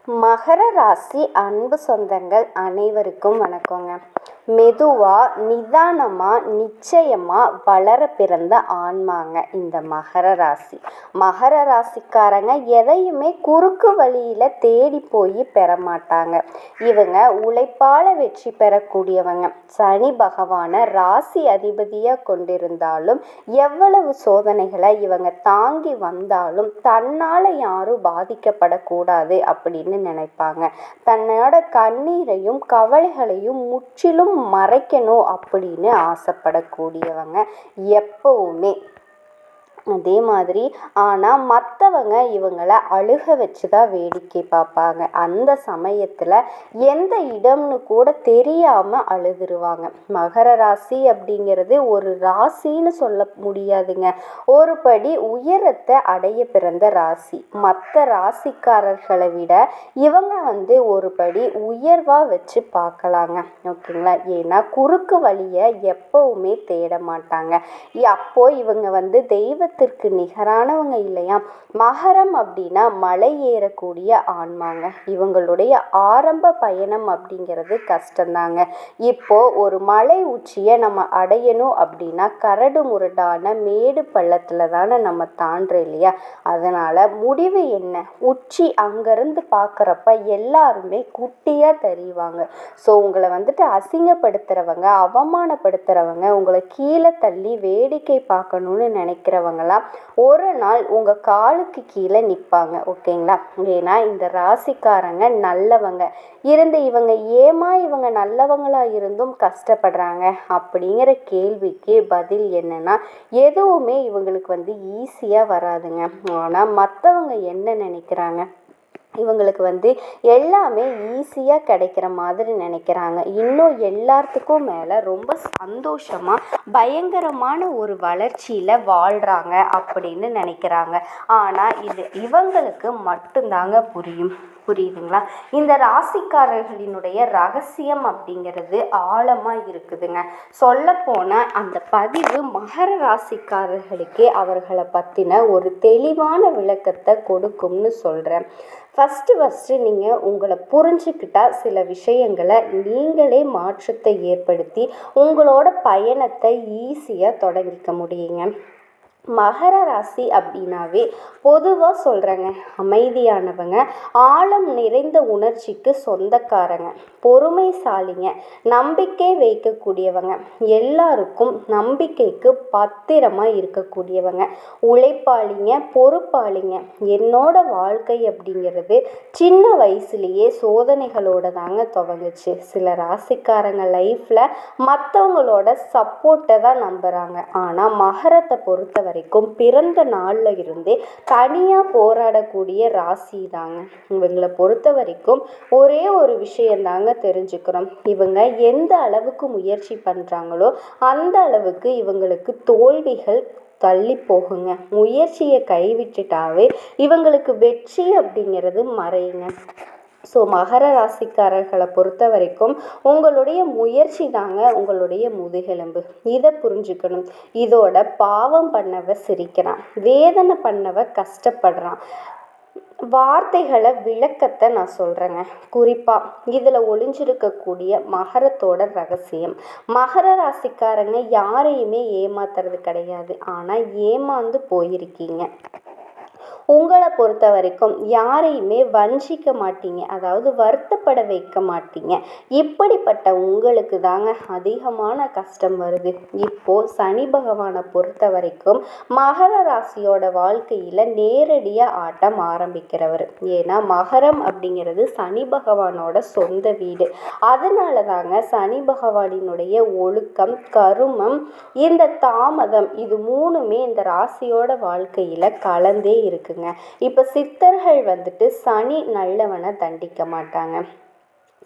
மகர ராசி அன்பு சொந்தங்கள் அனைவருக்கும் வணக்கங்க. மெதுவாக நிதானமாக நிச்சயமாக வளர பிறந்த ஆன்மாங்க இந்த மகர ராசி. மகர ராசிக்காரங்க எதையுமே குறுக்கு வழியில் தேடி போய் பெற மாட்டாங்க. இவங்க உழைப்பால் வெற்றி பெறக்கூடியவங்க. சனி பகவானை ராசி அதிபதியாக கொண்டிருந்தாலும் எவ்வளவு சோதனைகளை இவங்க தாங்கி வந்தாலும் தன்னால் யாரும் பாதிக்கப்படக்கூடாது அப்படின்னு நினைப்பாங்க. தன்னோட கண்ணீரையும் கவலைகளையும் முற்றிலும் மறைக்கணும் அப்படின்னு ஆசைப்படக்கூடியவங்க எப்பவுமே. அதே மாதிரி ஆனால் மற்றவங்க இவங்களை அழுக வச்சு தான் வேடிக்கை பார்ப்பாங்க. அந்த சமயத்தில் எந்த இடம்னு கூட தெரியாமல் அழுதுருவாங்க. மகர ராசி அப்படிங்கிறது ஒரு ராசின்னு சொல்ல முடியாதுங்க. ஒரு படி உயரத்தை அடைய பிறந்த ராசி. மற்ற ராசிக்காரர்களை விட இவங்க ஒரு படி உயர்வாக வச்சு பார்க்கலாங்க. ஓகேங்களா? ஏன்னா குறுக்கு வழியை எப்பவுமே தேட மாட்டாங்க. அப்போ இவங்க தெய்வத்திற்கு நிகரானவங்க இல்லையா? மகரம் அப்படின்னா மலை ஏறக்கூடிய ஆன்மாங்க. இவங்களுடைய ஆரம்ப பயணம் அப்படிங்கிறது கஷ்டம்தாங்க. இப்போ ஒரு மலை உச்சியை நம்ம அடையணும் அப்படின்னா கரடு முரடான மேடு பள்ளத்தில் தானே நம்ம தாண்டுறோம் இல்லையா? அதனால் முடிவு என்ன? உச்சி அங்கேருந்து பார்க்குறப்ப எல்லாருமே குட்டியாக தெரிவாங்க. ஸோ உங்களை அசிங்கப்படுத்துகிறவங்க, அவமானப்படுத்துகிறவங்க, உங்களை கீழே தள்ளி வேடிக்கை பார்க்கணுன்னு நினைக்கிறவங்களாம் ஒரு நாள் உங்கள் காலுக்கு கீழே நிற்பாங்க. ஓகேங்களா? ஏன்னா இந்த ராசிக்காரங்க நல்லவங்க இருந்து இவங்க நல்லவங்களாக இருந்தும் கஷ்டப்படுறாங்க அப்படிங்கிற கேள்விக்கு பதில் என்னன்னா, எதுவுமே இவங்களுக்கு ஈஸியாக வராதுங்க. ஆனால் மற்றவங்க என்ன நினைக்கிறாங்க, இவங்களுக்கு எல்லாமே ஈஸியாக கிடைக்கிற மாதிரி நினைக்கிறாங்க. இன்னும் எல்லாத்துக்கும் மேலே ரொம்ப சந்தோஷமாக பயங்கரமான ஒரு வளர்ச்சியில் வாழ்கிறாங்க அப்படின்னு நினைக்கிறாங்க. ஆனால் இது இவங்களுக்கு மட்டும்தாங்க புரியுதுங்களா? இந்த ராசிக்காரர்களினுடைய ரகசியம் அப்படிங்கிறது ஆழமாக இருக்குதுங்க. சொல்லப்போனால் அந்த பதிவு மகர ராசிக்காரர்களுக்கே அவர்களை பற்றின ஒரு தெளிவான விளக்கத்தை கொடுக்கும்னு சொல்கிறேன். ஃபஸ்ட்டு நீங்கள் உங்களை புரிஞ்சுக்கிட்டா சில விஷயங்களை நீங்களே மாற்றத்தை ஏற்படுத்தி உங்களோட பயணத்தை ஈஸியாக தொடங்கிக்க முடியுங்க. மகர ராசி அப்படின்னாவே பொதுவாக சொல்கிறேங்க, அமைதியானவங்க, ஆழம் நிறைந்த உணர்ச்சிக்கு சொந்தக்காரங்க, பொறுமைசாலிங்க, நம்பிக்கை வைக்கக்கூடியவங்க, எல்லாருக்கும் நம்பிக்கைக்கு பத்திரமாக இருக்கக்கூடியவங்க, உழைப்பாளிங்க, பொறுப்பாளிங்க. என்னோட வாழ்க்கை அப்படிங்கிறது சின்ன வயசுலேயே சோதனைகளோட தாங்க துவங்குச்சு. சில ராசிக்காரங்க லைஃப்பில் மற்றவங்களோட சப்போர்ட்டை தான் நம்புகிறாங்க. ஆனால் மகரத்தை பொறுத்த வரைக்கும் பிறந்த நாளில் இருந்தே தனியாக போராடக்கூடிய ராசி தாங்க. இவங்களை பொறுத்த வரைக்கும் ஒரே ஒரு விஷயந்தாங்க தெரிஞ்சுக்கிறோம், இவங்க எந்த அளவுக்கு முயற்சி பண்ணுறாங்களோ அந்த அளவுக்கு இவங்களுக்கு தோல்விகள் தள்ளி போகுங்க. முயற்சியை கைவிட்டுட்டாவே இவங்களுக்கு வெற்றி அப்படிங்கிறது மறையுங்க. ஸோ மகர ராசிக்காரர்களை பொறுத்த வரைக்கும் உங்களுடைய முயற்சி தாங்க உங்களுடைய முதுகெலும்பு. இதை புரிஞ்சுக்கணும். இதோட பாவம் பண்ணவ சிரிக்கிறான், வேதனை பண்ணவ கஷ்டப்படுறான். வார்த்தைகளை விளக்கத்தை நான் சொல்கிறேங்க. குறிப்பாக இதில் ஒளிஞ்சிருக்கக்கூடிய மகரத்தோட ரகசியம், மகர ராசிக்காரங்க யாரையுமே ஏமாத்துறது கிடையாது. ஆனால் ஏமாந்து போயிருக்கீங்க. உங்களை பொறுத்த வரைக்கும் யாரையுமே வஞ்சிக்க மாட்டீங்க, அதாவது வருத்தப்பட வைக்க மாட்டீங்க. இப்படிப்பட்ட உங்களுக்கு தாங்க அதிகமான கஷ்டம் வருது. இப்போது சனி பகவானை பொறுத்த வரைக்கும் மகர ராசியோட வாழ்க்கையில் நேரடியாக ஆட்டம் ஆரம்பிக்கிறவர். ஏன்னா மகரம் அப்படிங்கிறது சனி பகவானோட சொந்த வீடு. அதனால தாங்க சனி பகவானினுடைய ஒழுக்கம், கருமம், இந்த தாமதம், இது மூணுமே இந்த ராசியோட வாழ்க்கையில் கலந்தே இருக்குங்க. இப்போ சித்தர்கள் சனி நல்லவனை தண்டிக்க மாட்டாங்க.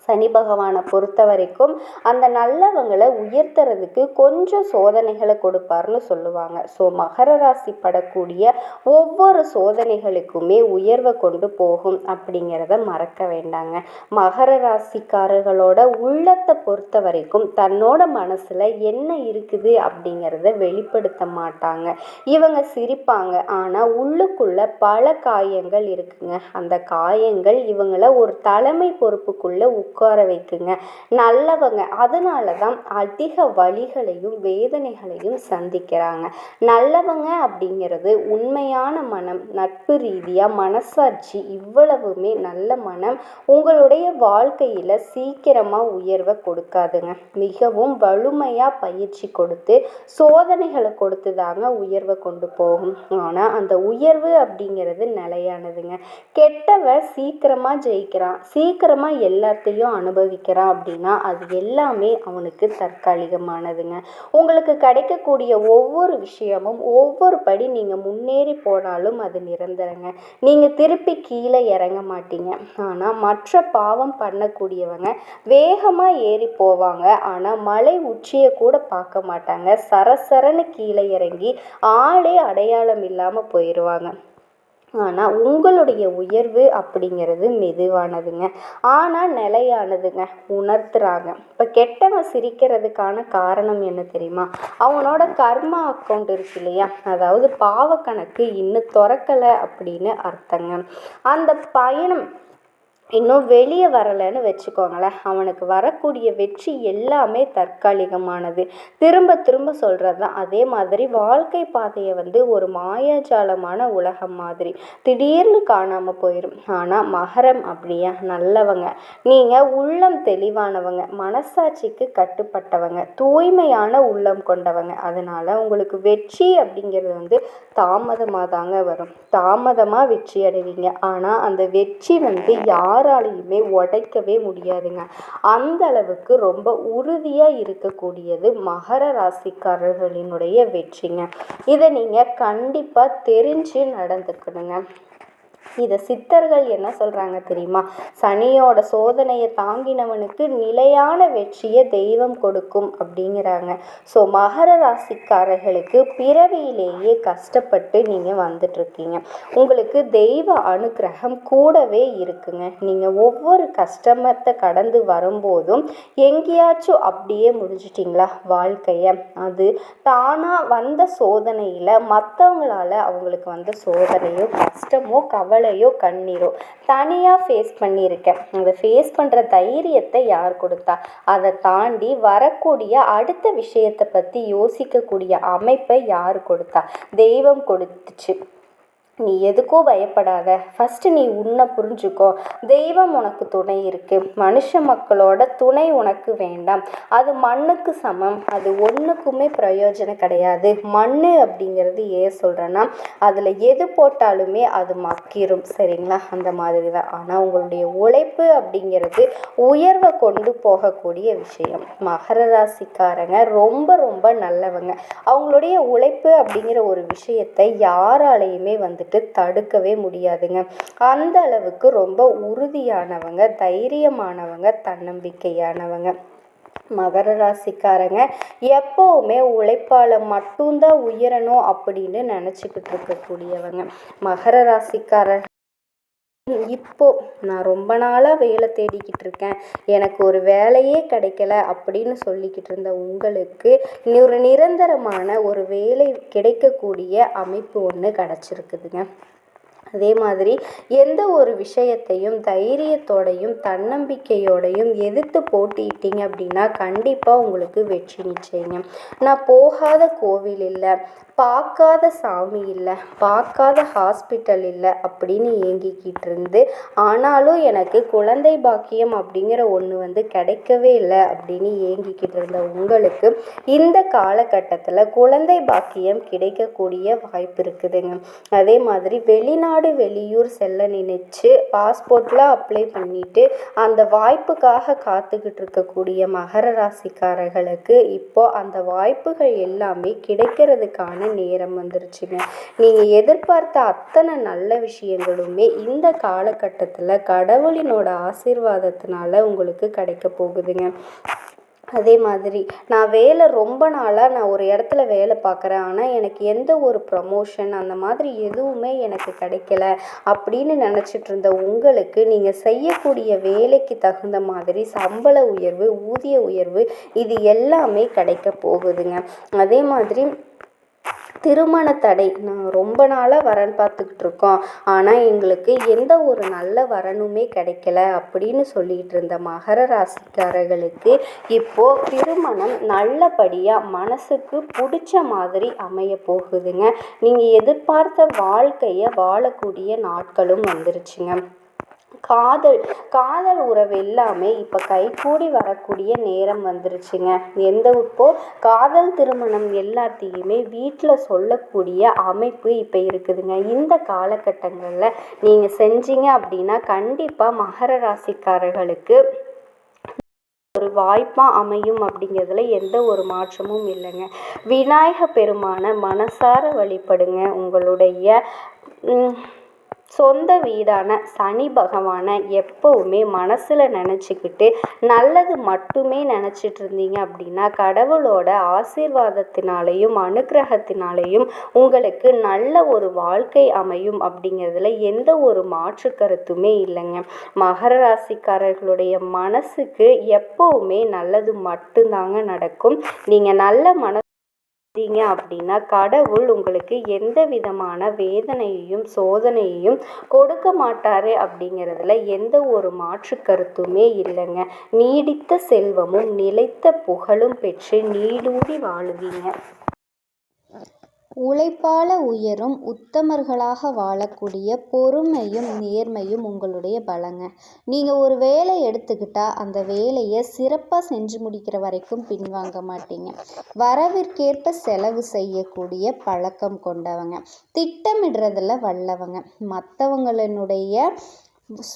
சனி பகவானை பொறுத்த வரைக்கும் அந்த நல்லவங்களை உயர்த்துறதுக்கு கொஞ்சம் சோதனைகளை கொடுப்பார்னு சொல்லுவாங்க. ஸோ மகர ராசி படக்கூடிய ஒவ்வொரு சோதனைகளுக்குமே உயர்வை கொண்டு போகும் அப்படிங்கிறத மறக்க வேண்டாங்க. மகர ராசிக்காரர்களோட உள்ளத்தை பொறுத்த வரைக்கும் தன்னோட மனசில் என்ன இருக்குது அப்படிங்கிறத வெளிப்படுத்த மாட்டாங்க. இவங்க சிரிப்பாங்க, ஆனால் உள்ளுக்குள்ள பல காயங்கள் இருக்குங்க. அந்த காயங்கள் இவங்களை ஒரு தலைமை பொறுப்புக்குள்ளே உட்கார வைக்குங்க. நல்லவங்க அதனால தான் அதிக வலிகளையும் வேதனைகளையும் சந்திக்கிறாங்க. நல்லவங்க அப்படிங்கிறது உண்மையான மனம், நட்பு ரீதியாக மனசாட்சி, இவ்வளவுமே நல்ல மனம் உங்களுடைய வாழ்க்கையில் சீக்கிரமாக உயர்வை கொடுக்காதுங்க. மிகவும் வலிமையாக பயிற்சி கொடுத்து சோதனைகளை கொடுத்து தாங்க உயர்வை கொண்டு போகும். ஆனால் அந்த உயர்வு அப்படிங்கிறது நிலையானதுங்க. கெட்டவன் சீக்கிரமாக ஜெயிக்கிறான், சீக்கிரமாக எல்லாத்தையும் அனுபவிக்கிறான் அப்படின்னா அது எல்லாமே அவனுக்கு தற்காலிகமானதுங்க. உங்களுக்கு கிடைக்கக்கூடிய ஒவ்வொரு விஷயமும் ஒவ்வொரு படி நீங்கள் முன்னேறி போனாலும் அது நிரந்தரங்க. நீங்கள் திருப்பி கீழே இறங்க மாட்டீங்க. ஆனால் மற்ற பாவம் பண்ணக்கூடியவங்க வேகமாக ஏறி போவாங்க, ஆனால் மலை உச்சியை கூட பார்க்க மாட்டாங்க. சரசரன்னு கீழே இறங்கி ஆளே அடையாளம் இல்லாமல் போயிடுவாங்க. ஆனால் உங்களுடைய உயர்வு அப்படிங்கிறது மெதுவானதுங்க, ஆனால் நிலையானதுங்க. உணர்த்துறாங்க. இப்போ கெட்டவன் சிரிக்கிறதுக்கான காரணம் என்ன தெரியுமா? அவனோட கர்மா அக்கௌண்ட் இருக்கு இல்லையா, அதாவது பாவ கணக்கு இன்னும் திறக்கலை அப்படின்னு அர்த்தங்க. அந்த பயணம் இன்னும் வெளியே வரலைன்னு வச்சுக்கோங்களேன். அவனுக்கு வரக்கூடிய வெற்றி எல்லாமே தற்காலிகமானது. திரும்ப திரும்ப சொல்கிறது தான். அதே மாதிரி வாழ்க்கை பாதையை ஒரு மாயாஜாலமான உலகம் மாதிரி திடீர்னு காணாமல் போயிடும். ஆனால் மகரம் அப்படியா, நல்லவங்க. நீங்கள் உள்ளம் தெளிவானவங்க, மனசாட்சிக்கு கட்டுப்பட்டவங்க, தூய்மையான உள்ளம் கொண்டவங்க. அதனால் உங்களுக்கு வெற்றி அப்படிங்கிறது தாமதமாக தாங்க வரும். தாமதமாக வெற்றி அடைவீங்க. ஆனால் அந்த வெற்றி யாராலையுமே உடைக்கவே முடியாதுங்க. அந்த அளவுக்கு ரொம்ப உறுதியாக இருக்கக்கூடியது மகர ராசிக்காரர்களினுடைய வெற்றிங்க. இதை நீங்கள் கண்டிப்பாக தெரிஞ்சு நடந்துக்கணுங்க. இதை சித்தர்கள் என்ன சொல்கிறாங்க தெரியுமா? சனியோட சோதனையை தாங்கினவனுக்கு நிலையான வெற்றியை தெய்வம் கொடுக்கும் அப்படிங்கிறாங்க. ஸோ மகர ராசிக்காரர்களுக்கு பிறவியிலேயே கஷ்டப்பட்டு நீங்கள் வந்துட்டுருக்கீங்க. உங்களுக்கு தெய்வ அனுக்கிரகம் கூடவே இருக்குங்க. நீங்கள் ஒவ்வொரு கஷ்டமத்தை கடந்து வரும்போதும் எங்கேயாச்சும் அப்படியே முடிஞ்சிட்டிங்களா வாழ்க்கையை? அது தானாக வந்த சோதனையில் மற்றவங்களால அவங்களுக்கு வந்த சோதனையோ கஷ்டமோ கவலையோ கண்ணீரோ தனியாக ஃபேஸ் பண்ணியிருக்கேன். அதை ஃபேஸ் பண்ணுற தைரியத்தை யார் கொடுத்தா? அதை தாண்டி வரக்கூடிய அடுத்த விஷயத்தை பற்றி யோசிக்கக்கூடிய அமைப்பை யார் கொடுத்தா? தெய்வம் கொடுத்துச்சு. நீ எதுக்கோ பயப்படாத, ஃபஸ்ட்டு நீ உன்னை புரிஞ்சுக்கோ. தெய்வம் உனக்கு துணை இருக்குது. மனுஷ மக்களோட துணை உனக்கு வேண்டாம். அது மண்ணுக்கு சமம். அது ஒன்றுக்குமே பிரயோஜனம் கிடையாது. மண் அப்படிங்கிறது ஏன் சொல்கிறேன்னா, அதில் எது போட்டாலுமே அது மக்கிரும், சரிங்களா? அந்த மாதிரி தான். ஆனால் உங்களுடைய உழைப்பு அப்படிங்கிறது உயர்வை கொண்டு போகக்கூடிய விஷயம். மகர ராசிக்காரங்க ரொம்ப ரொம்ப நல்லவங்க. அவங்களுடைய உழைப்பு அப்படிங்கிற ஒரு விஷயத்தை யாராலையுமே தடுக்கவே முடியாதுங்க. அந்த அளவுக்கு ரொம்ப உறுதியானவங்க, தைரியமானவங்க, தன்னம்பிக்கையானவங்க. மகர ராசிக்காரங்க எப்போவுமே உழைப்பால் மட்டும்தான் உயரணும் அப்படின்னு நினச்சிக்கிட்டு இருக்கக்கூடியவங்க. மகர ராசிக்காரர் இப்போ நான் ரொம்ப நாளாக வேலை தேடிக்கிட்டு இருக்கேன், எனக்கு ஒரு வேலையே கிடைக்கல அப்படின்னு சொல்லிக்கிட்டு இருந்த உங்களுக்கு ஒரு நிரந்தரமான ஒரு வேலை கிடைக்கக்கூடிய அமைப்பு ஒன்று கிடச்சிருக்குதுங்க. அதே மாதிரி எந்த ஒரு விஷயத்தையும் தைரியத்தோடையும் தன்னம்பிக்கையோடையும் எதிர்த்து போட்டிட்டீங்க அப்படின்னா கண்டிப்பாக உங்களுக்கு வெற்றி நிச்சயங்க. நான் போகாத கோவில் இல்லை, பார்க்காத சாமி இல்லை, பார்க்காத ஹாஸ்பிட்டல் இல்லை அப்படின்னு ஏங்கிக்கிட்டு இருந்து ஆனாலும் எனக்கு குழந்தை பாக்கியம் அப்படிங்கிற ஒன்று கிடைக்கவே இல்லை அப்படின்னு ஏங்கிக்கிட்டு இருந்த உங்களுக்கு இந்த காலகட்டத்தில் குழந்தை பாக்கியம் கிடைக்கக்கூடிய வாய்ப்பு இருக்குதுங்க. அதே மாதிரி வெளியூர் செல்ல நினைச்சு பாஸ்போர்ட்லாம் அப்ளை பண்ணிட்டு அந்த வாய்ப்புக்காக காத்துக்கிட்டு இருக்கக்கூடிய மகர ராசிக்காரர்களுக்கு இப்போ அந்த வாய்ப்புகள் எல்லாமே கிடைக்கிறதுக்கான நேரம் வந்துருச்சுங்க. நீங்கள் எதிர்பார்த்த அத்தனை நல்ல விஷயங்களுமே இந்த காலகட்டத்தில் கடவுளினோட ஆசீர்வாதத்தினால உங்களுக்கு கிடைக்க போகுதுங்க. அதே மாதிரி நான் ரொம்ப நாளாக நான் ஒரு இடத்துல வேலை பார்க்குறேன், ஆனால் எனக்கு எந்த ஒரு ப்ரமோஷன் அந்த மாதிரி எதுவுமே எனக்கு கிடைக்கல அப்படின்னு நினச்சிட்டு இருந்த உங்களுக்கு நீங்கள் செய்யக்கூடிய வேலைக்கு தகுந்த மாதிரி சம்பள உயர்வு, ஊதிய உயர்வு இது எல்லாமே கிடைக்க போகுதுங்க. அதே மாதிரி திருமண தடை, நான் ரொம்ப நாளாக வரன் பார்த்துக்கிட்டு இருக்கோம், ஆனால் எங்களுக்கு எந்த ஒரு நல்ல வரனுமே கிடைக்கல அப்படின்னு சொல்லிட்டு இருந்த மகர ராசிக்காரர்களுக்கு இப்போது திருமணம் நல்லபடியாக மனசுக்கு பிடிச்ச மாதிரி அமைய போகுதுங்க. நீங்கள் எதிர்பார்த்த வாழ்க்கையை வாழக்கூடிய நாட்களும் வந்துருச்சுங்க. காதல் உறவு எல்லாமே இப்போ கைகூடி வரக்கூடிய நேரம் வந்துருச்சுங்க. இப்போ காதல் திருமணம் எல்லாத்தையுமே வீட்டில் சொல்லக்கூடிய அமைப்பு இப்போ இருக்குதுங்க. இந்த காலகட்டங்களில் நீங்கள் செஞ்சீங்க அப்படின்னா கண்டிப்பாக மகர ராசிக்காரர்களுக்கு ஒரு வாய்ப்பாக அமையும் அப்படிங்கிறதுல எந்த ஒரு மாற்றமும் இல்லைங்க. விநாயக பெருமானை மனசார வழிபடுங்க. உங்களுடைய சொந்த வீடான சனி பகவானை எப்போவுமே மனசில் நினச்சிக்கிட்டு நல்லது மட்டுமே நினச்சிட்டு இருந்தீங்க அப்படின்னா கடவுளோட ஆசீர்வாதத்தினாலேயும் அனுக்கிரகத்தினாலேயும் உங்களுக்கு நல்ல ஒரு வாழ்க்கை அமையும் அப்படிங்கிறதுல எந்த ஒரு மாற்று கருத்துமே இல்லைங்க. மகர ராசிக்காரர்களுடைய மனசுக்கு எப்போவுமே நல்லது மட்டும்தாங்க நடக்கும். நீங்கள் நல்ல அப்படின்னா கடவுள் உங்களுக்கு எந்த விதமான வேதனையையும் சோதனையையும் கொடுக்க மாட்டாரு அப்படிங்கிறதுல எந்த ஒரு மாற்று கருத்துமே இல்லைங்க. நீடித்த செல்வமும் நிலைத்த புகழும் பெற்று நீடூடி வாழுவீங்க. உழைப்பால உயரும் உத்தமர்களாக வாழக்கூடிய பொறுமையும் நேர்மையும் உங்களுடைய பலங்க. நீங்கள் ஒரு வேலை எடுத்துக்கிட்டால் அந்த வேலையை சிறப்பாக செஞ்சு முடிக்கிற வரைக்கும் பின்வாங்க மாட்டீங்க. வரவிற்கேற்ப செலவு செய்யக்கூடிய பழக்கம் கொண்டவங்க, திட்டமிடுறதில் வல்லவங்க, மற்றவங்களினுடைய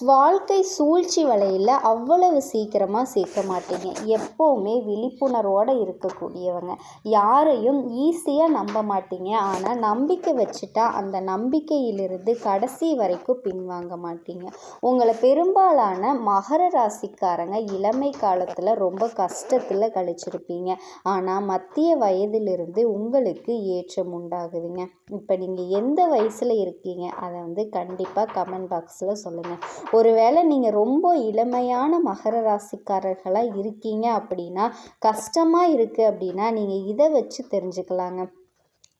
வாழ்க்கை சூழ்ச்சி வலையில் அவ்வளவு சீக்கிரமாக சேர்க்க மாட்டீங்க. எப்போவுமே விழிப்புணர்வோடு இருக்கக்கூடியவங்க, யாரையும் ஈஸியாக நம்ப மாட்டீங்க. ஆனால் நம்பிக்கை வச்சுட்டா அந்த நம்பிக்கையிலிருந்து கடைசி வரைக்கும் பின்வாங்க மாட்டீங்க. உங்களை பெரும்பாலான மகர ராசிக்காரங்க இளமை காலத்தில் ரொம்ப கஷ்டத்தில் கழிச்சிருப்பீங்க. ஆனால் மத்திய வயதிலிருந்து உங்களுக்கு ஏற்றம் உண்டாகுதுங்க. இப்போ நீங்கள் எந்த வயசில் இருக்கீங்க அதை கண்டிப்பாக கமெண்ட் பாக்ஸில் சொல்லுங்கள். ஒருவேளை நீங்கள் ரொம்ப இளமையான மகர ராசிக்காரர்களாக இருக்கீங்க அப்படின்னா, கஷ்டமாக இருக்குது அப்படின்னா நீங்கள் இதை வச்சு தெரிஞ்சுக்கலாங்க.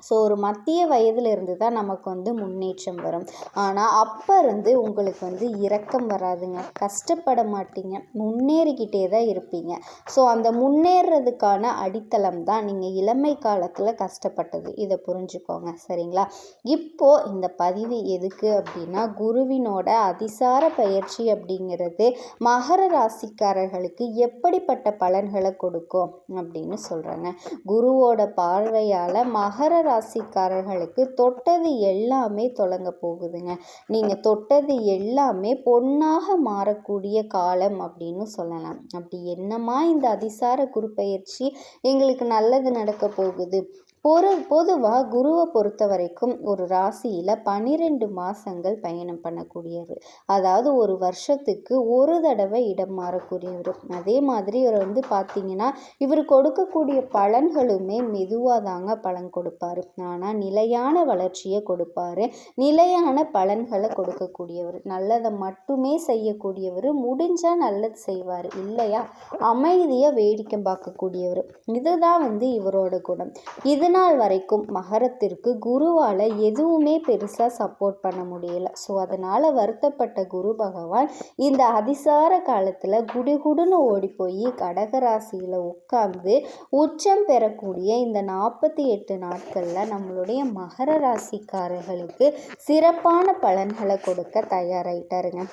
ஸோ ஒரு மத்திய வயதிலிருந்து தான் நமக்கு முன்னேற்றம் வரும். ஆனால் அப்போ இருந்து உங்களுக்கு இரக்கம் வராதுங்க. கஷ்டப்பட மாட்டீங்க, முன்னேறிக்கிட்டே தான் இருப்பீங்க. ஸோ அந்த முன்னேறதுக்கான அடித்தளம் தான் நீங்கள் இளமை காலத்தில் கஷ்டப்பட்டது. இதை புரிஞ்சுக்கோங்க, சரிங்களா? இப்போது இந்த பதிவு எதுக்கு அப்படின்னா, குருவினோட அதிசார பயிற்சி அப்படிங்கிறது மகர ராசிக்காரர்களுக்கு எப்படிப்பட்ட பலன்களை கொடுக்கும் அப்படின்னு சொல்கிறாங்க. குருவோட பார்வையால் மகர ராசிக்காரர்களுக்கு தொட்டது எல்லாமே தொடங்க போகுதுங்க. நீங்கள் தொட்டது எல்லாமே பொன்னாக மாறக்கூடிய காலம் அப்படின்னு சொல்லலாம். அப்படி என்னமா இந்த அதிசார குரு பயிற்சி எங்களுக்கு நல்லது நடக்க போகுது? பொதுவாக குருவை பொறுத்த வரைக்கும் ஒரு ராசியில் 12 மாதங்கள் பயணம் பண்ணக்கூடியவர், அதாவது ஒரு வருஷத்துக்கு ஒரு தடவை இடம் மாறக்கூடியவர். அதே மாதிரி இவர் பார்த்தீங்கன்னா இவர் கொடுக்கக்கூடிய பலன்களுமே மெதுவாக தாங்க பலன் கொடுப்பார். ஆனால் நிலையான வளர்ச்சியை கொடுப்பார், நிலையான பலன்களை கொடுக்கக்கூடியவர், நல்லதை மட்டுமே செய்யக்கூடியவர், முடிஞ்சால் நல்லது செய்வார், இல்லையா அமைதியாக வேடிக்கை பார்க்கக்கூடியவர். இதுதான் இவரோட குணம். நாள் வரைக்கும் மகரத்திற்கு குருவால் எதுவுமே பெருசாக சப்போர்ட் பண்ண முடியல. ஸோ அதனால் வருத்தப்பட்ட குரு பகவான் இந்த அதிசார காலத்தில் குடுகுடுன்னு ஓடி போய் கடகராசியில் உட்கார்ந்து உச்சம் பெறக்கூடிய இந்த 48 நாட்களில் நம்மளுடைய மகர ராசிக்காரர்களுக்கு சிறப்பான பலன்களை கொடுக்க தயாராகிட்டாருங்க.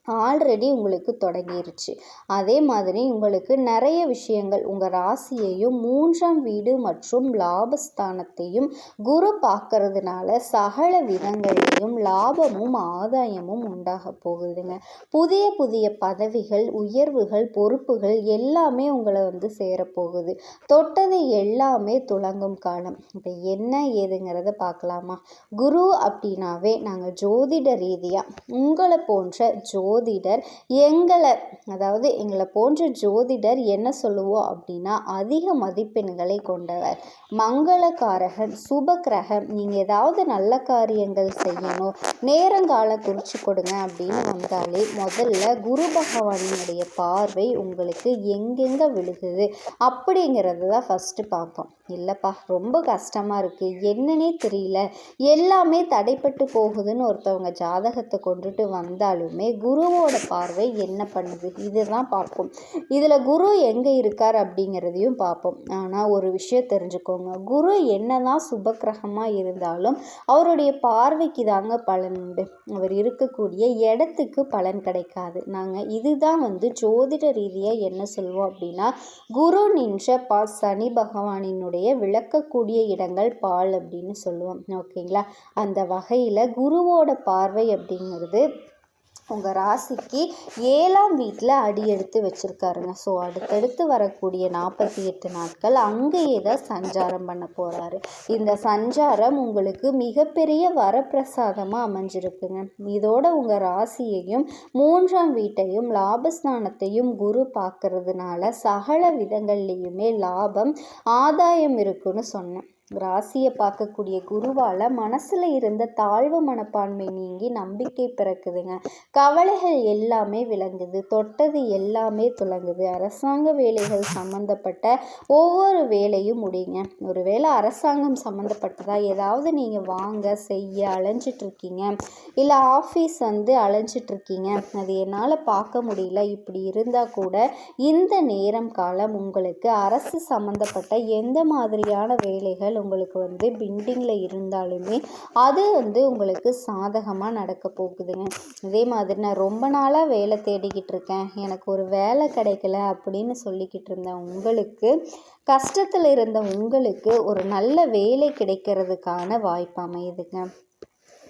ஆல்ரெடி உங்களுக்கு தொடங்கிருச்சு. அதே மாதிரி உங்களுக்கு நிறைய விஷயங்கள் உங்கள் ராசியையும் 3ஆம் வீடு மற்றும் லாபஸ்தானத்தையும் குரு பார்க்கறதுனால சகல விதங்களிலும் லாபமும் ஆதாயமும் உண்டாக போகுதுங்க. புதிய புதிய பதவிகள், உயர்வுகள், பொறுப்புகள் எல்லாமே உங்களை சேரப்போகுது. தொட்டது எல்லாமே துலங்கும் காலம். இப்போ என்ன ஏதுங்கிறத பார்க்கலாமா? குரு அப்படின்னாவே நாங்கள் ஜோதிட ரீதியாக உங்களை போன்ற ஜோதிடர் எங்களை போன்ற ஜோதிடர் என்ன சொல்லுவோம் அப்படின்னா, அதிக மதிப்பெண்களை கொண்டவர், மங்களகாரகன், சுபக்கிரகம். நீங்கள் ஏதாவது நல்ல காரியங்கள் செய்யணும், நேரங்காலம் குறித்து கொடுங்க அப்படின்னு வந்தாலே முதல்ல குரு பகவானினுடைய பார்வை உங்களுக்கு எங்கெங்கே விழுகுது அப்படிங்கிறது தான் ஃபஸ்ட்டு பார்ப்போம். இல்லைப்பா ரொம்ப கஷ்டமாக இருக்குது, என்னன்னே தெரியல, எல்லாமே தடைப்பட்டு போகுதுன்னு ஒருத்தவங்க ஜாதகத்தை கொண்டுட்டு வந்தாலுமே குருவோட பார்வை என்ன பண்ணுது இதுதான் பார்ப்போம். இதில் குரு எங்கே இருக்கார் அப்படிங்கிறதையும் பார்ப்போம். ஆனால் ஒரு விஷயம் தெரிஞ்சுக்கோங்க, குரு என்னதான் சுபக்கிரகமாக இருந்தாலும் அவருடைய பார்வைக்கு தாங்க பலன் உண்டு. அவர் இருக்கக்கூடிய இடத்துக்கு பலன் கிடைக்காது. நாங்கள் இதுதான் ஜோதிட ரீதியாக என்ன சொல்லுவோம் அப்படின்னா, குரு நின்ற சனி பகவானினுடைய விளக்கக்கூடிய இடங்கள் பால் அப்படின்னு சொல்லுவோம். ஓகேங்களா? அந்த வகையில் குருவோட பார்வை அப்படிங்கிறது உங்கள் ராசிக்கு 7ஆம் வீட்டில் அடி எடுத்து வச்சுருக்காருங்க. ஸோ அடுத்தடுத்து வரக்கூடிய 48 நாட்கள் அங்கேயே தான் சஞ்சாரம் பண்ண போகிறாரு. இந்த சஞ்சாரம் உங்களுக்கு மிகப்பெரிய வரப்பிரசாதமாக அமைஞ்சிருக்குங்க. இதோட உங்கள் ராசியையும் 3ஆம் வீட்டையும் லாபஸ்தானத்தையும் குரு பார்க்கறதுனால சகல விதங்கள்லேயுமே லாபம் ஆதாயம் இருக்குன்னு சொன்னேன். ராசியை பார்க்கக்கூடிய குருவால் மனசில் இருந்த தாழ்வு மனப்பான்மை நீங்கி நம்பிக்கை பிறக்குதுங்க. கவலைகள் எல்லாமே விளங்குது, தொட்டது எல்லாமே துலங்குது. அரசாங்க வேலைகள் சம்மந்தப்பட்ட ஒவ்வொரு வேலையும் முடியுங்க. ஒருவேளை அரசாங்கம் சம்மந்தப்பட்டதா ஏதாவது நீங்கள் வாங்க செய்ய அலைஞ்சிட்ருக்கீங்க, இல்லை ஆஃபீஸ் அலைஞ்சிட்ருக்கீங்க, அது என்னால் பார்க்க முடியல, இப்படி இருந்தால் கூட இந்த நேரம் காலம் உங்களுக்கு அரசு சம்மந்தப்பட்ட எந்த மாதிரியான வேலைகள் உங்களுக்கு பெண்டிங்கில் இருந்தாலுமே அது உங்களுக்கு சாதகமாக நடக்க போகுதுங்க. இதே மாதிரி நான் ரொம்ப நாளாக வேலை தேடிக்கிட்டு இருக்கேன், எனக்கு ஒரு வேலை கிடைக்கல அப்படின்னு சொல்லிக்கிட்டு இருந்தேன் உங்களுக்கு, கஷ்டத்தில் இருந்த உங்களுக்கு ஒரு நல்ல வேலை கிடைக்கிறதுக்கான வாய்ப்பு அமையுதுங்க.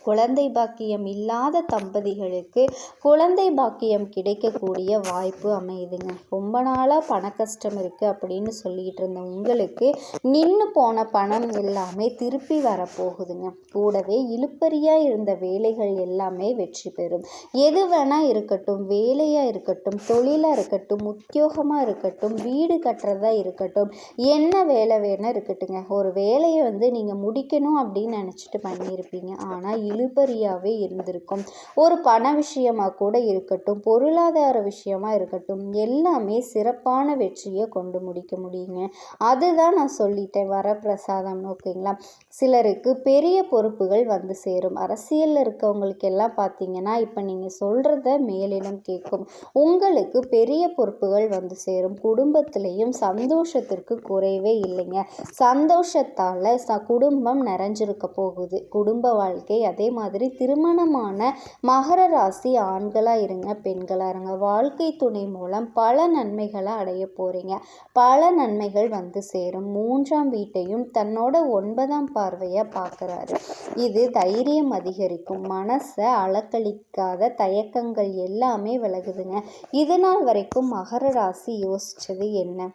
குழந்தை பாக்கியம் இல்லாத தம்பதிகளுக்கு குழந்தை பாக்கியம் கிடைக்கக்கூடிய வாய்ப்பு அமையுதுங்க. ரொம்ப நாளாக பண கஷ்டம் இருக்குது அப்படின்னு சொல்லிகிட்டு இருந்த உங்களுக்கு நின்று போன பணம் எல்லாமே திருப்பி வரப்போகுதுங்க. கூடவே இழுப்பறியாக இருந்த வேலைகள் எல்லாமே வெற்றி பெறும். எது வேணால் இருக்கட்டும், வேலையாக இருக்கட்டும், தொழிலாக இருக்கட்டும், உத்தியோகமாக இருக்கட்டும், வீடு கட்டுறதா இருக்கட்டும், என்ன வேலை வேணால் இருக்கட்டுங்க. ஒரு வேலையை நீங்கள் முடிக்கணும் அப்படின்னு நினச்சிட்டு பண்ணியிருப்பீங்க, ஆனால் இழுபறியாகவே இருந்திருக்கும். ஒரு பண விஷயமாக கூட இருக்கட்டும், பொருளாதார விஷயமாக இருக்கட்டும், எல்லாமே சிறப்பான வெற்றியை கொண்டு முடிக்க முடியுங்க. அதுதான் நான் சொல்லிட்டேன், வரப்பிரசாதம். ஓகேங்களா? சிலருக்கு பெரிய பொறுப்புகள் சேரும். அரசியலில் இருக்கவங்களுக்கு எல்லாம் பார்த்தீங்கன்னா இப்போ நீங்கள் சொல்கிறத மேலிடம் கேட்கும். உங்களுக்கு பெரிய பொறுப்புகள் சேரும். குடும்பத்திலையும் சந்தோஷத்திற்கு குறைவே இல்லைங்க. சந்தோஷத்தால் குடும்பம் நிறைஞ்சிருக்க போகுது. குடும்ப வாழ்க்கை அதே மாதிரி திருமணமான மகர ராசி ஆண்களாக இருங்க, பெண்களாக இருங்க, வாழ்க்கை துணை மூலம் பல நன்மைகளை அடைய போகிறீங்க. பல நன்மைகள் சேரும். 3ஆம் வீட்டையும் தன்னோட 9ஆம் பார்வையாக பார்க்குறாரு. இது தைரியம் அதிகரிக்கும். மனசை அலக்களிக்காத தயக்கங்கள் எல்லாமே விலகுதுங்க. இது நாள் வரைக்கும் மகர ராசி யோசித்தது என்ன?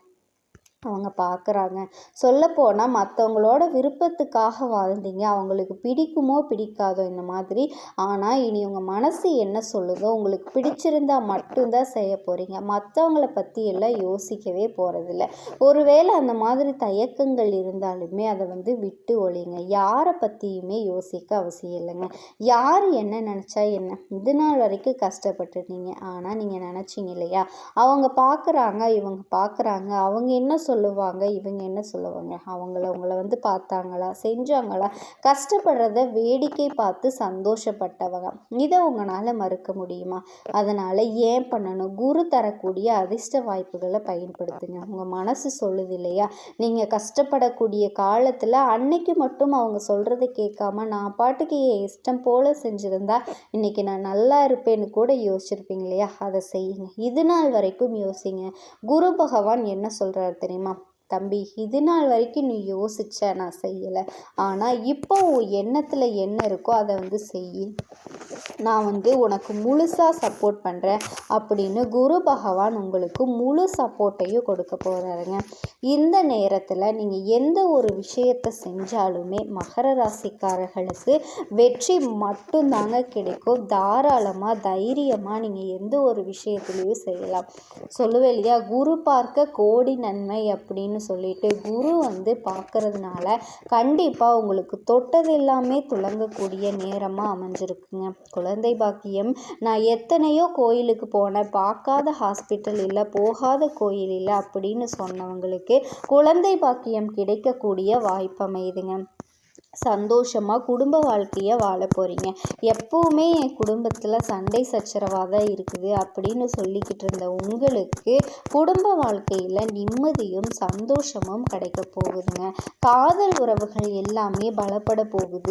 அவங்க பார்க்குறாங்க. சொல்லப்போனால் மற்றவங்களோட விருப்பத்துக்காக வாழ்ந்தீங்க, அவங்களுக்கு பிடிக்குமோ பிடிக்காதோ இந்த மாதிரி. ஆனால் இனி உங்கள் மனசு என்ன சொல்லுதோ, உங்களுக்கு பிடிச்சிருந்தால் மட்டும்தான் செய்ய போகிறீங்க. மற்றவங்கள பற்றி எல்லாம் யோசிக்கவே போகிறதில்ல. ஒருவேளை அந்த மாதிரி தயக்கங்கள் இருந்தாலுமே அதை விட்டு ஒழிங்க. யாரை பற்றியுமே யோசிக்க அவசியம் இல்லைங்க. யார் என்ன நினச்சா என்ன? இது நாள் வரைக்கும் கஷ்டப்பட்டுட்டீங்க, ஆனால் நீங்கள் நினச்சிங்க இல்லையா, அவங்க பார்க்குறாங்க, இவங்க பார்க்குறாங்க, அவங்க என்ன சொல்லுவாங்க, இவங்க என்ன சொல்லுவாங்க, உங்களை வந்து பார்த்தாங்களா, செஞ்சாங்களா, கஷ்டப்படுறத வேடிக்கை பார்த்து சந்தோஷப்பட்டவங்க. இதை உங்களால் மறுக்க முடியுமா? அதனால் ஏன் பண்ணணும்? குரு தரக்கூடிய அதிர்ஷ்ட வாய்ப்புகளை பயன்படுத்துங்க. உங்கள் மனசு சொல்லுது இல்லையா, நீங்கள் கஷ்டப்படக்கூடிய காலத்தில் அன்னைக்கு மட்டும் அவங்க சொல்கிறத கேட்காம நான் பாட்டுக்கு என் இஷ்டம் போல் செஞ்சுருந்தா இன்றைக்கி நான் நல்லா இருப்பேன்னு கூட யோசிச்சிருப்பீங்க இல்லையா, அதை செய்யுங்க. இது நாள் வரைக்கும் யோசிங்க. குரு பகவான் என்ன சொல்கிறாரு தெரியுமா? தம்பி, இது நாள் வரைக்கும் நீ யோசிச்ச, நான் செய்யலை, ஆனால் இப்போ உன் எண்ணத்தில் என்ன இருக்கோ அதை வந்து செய், நான் வந்து உனக்கு முழுசாக சப்போர்ட் பண்ணுறேன் அப்படின்னு குரு பகவான் உங்களுக்கு முழு சப்போர்ட்டையும் கொடுக்க போகிறாருங்க. இந்த நேரத்தில் நீங்கள் எந்த ஒரு விஷயத்தை செஞ்சாலுமே மகர ராசிக்காரர்களுக்கு வெற்றி மட்டும்தாங்க கிடைக்கும். தாராளமாக தைரியமாக நீங்கள் எந்த ஒரு விஷயத்துலையும் செய்யலாம். சொல்லுவேன் இல்லையா, குரு பார்க்க கோடி நன்மை அப்படின்னு சொல்லிட்டு, குரு வந்து பார்க்கறதுனால கண்டிப்பாக உங்களுக்கு தொட்டது எல்லாமே துலங்கக்கூடிய நேரமாக அமைஞ்சிருக்குங்க. குழந்தை பாக்கியம், நான் எத்தனையோ கோயிலுக்கு போனேன், பார்க்காத ஹாஸ்பிட்டல் இல்லை, போகாத கோயில் இல்லை அப்படின்னு சொன்னவங்களுக்கு குழந்தை பாக்கியம் கிடைக்கக்கூடிய வாய்ப்பு அமையுதுங்க. சந்தோஷமாக குடும்ப வாழ்க்கையை வாழ போகிறீங்க. எப்போவுமே என் குடும்பத்தில் சண்டை சச்சரவாக தான் இருக்குது அப்படின்னு சொல்லிக்கிட்டு இருந்த உங்களுக்கு குடும்ப வாழ்க்கையில் நிம்மதியும் சந்தோஷமும் கிடைக்க போகுதுங்க. காதல் உறவுகள் எல்லாமே பலப்பட போகுது.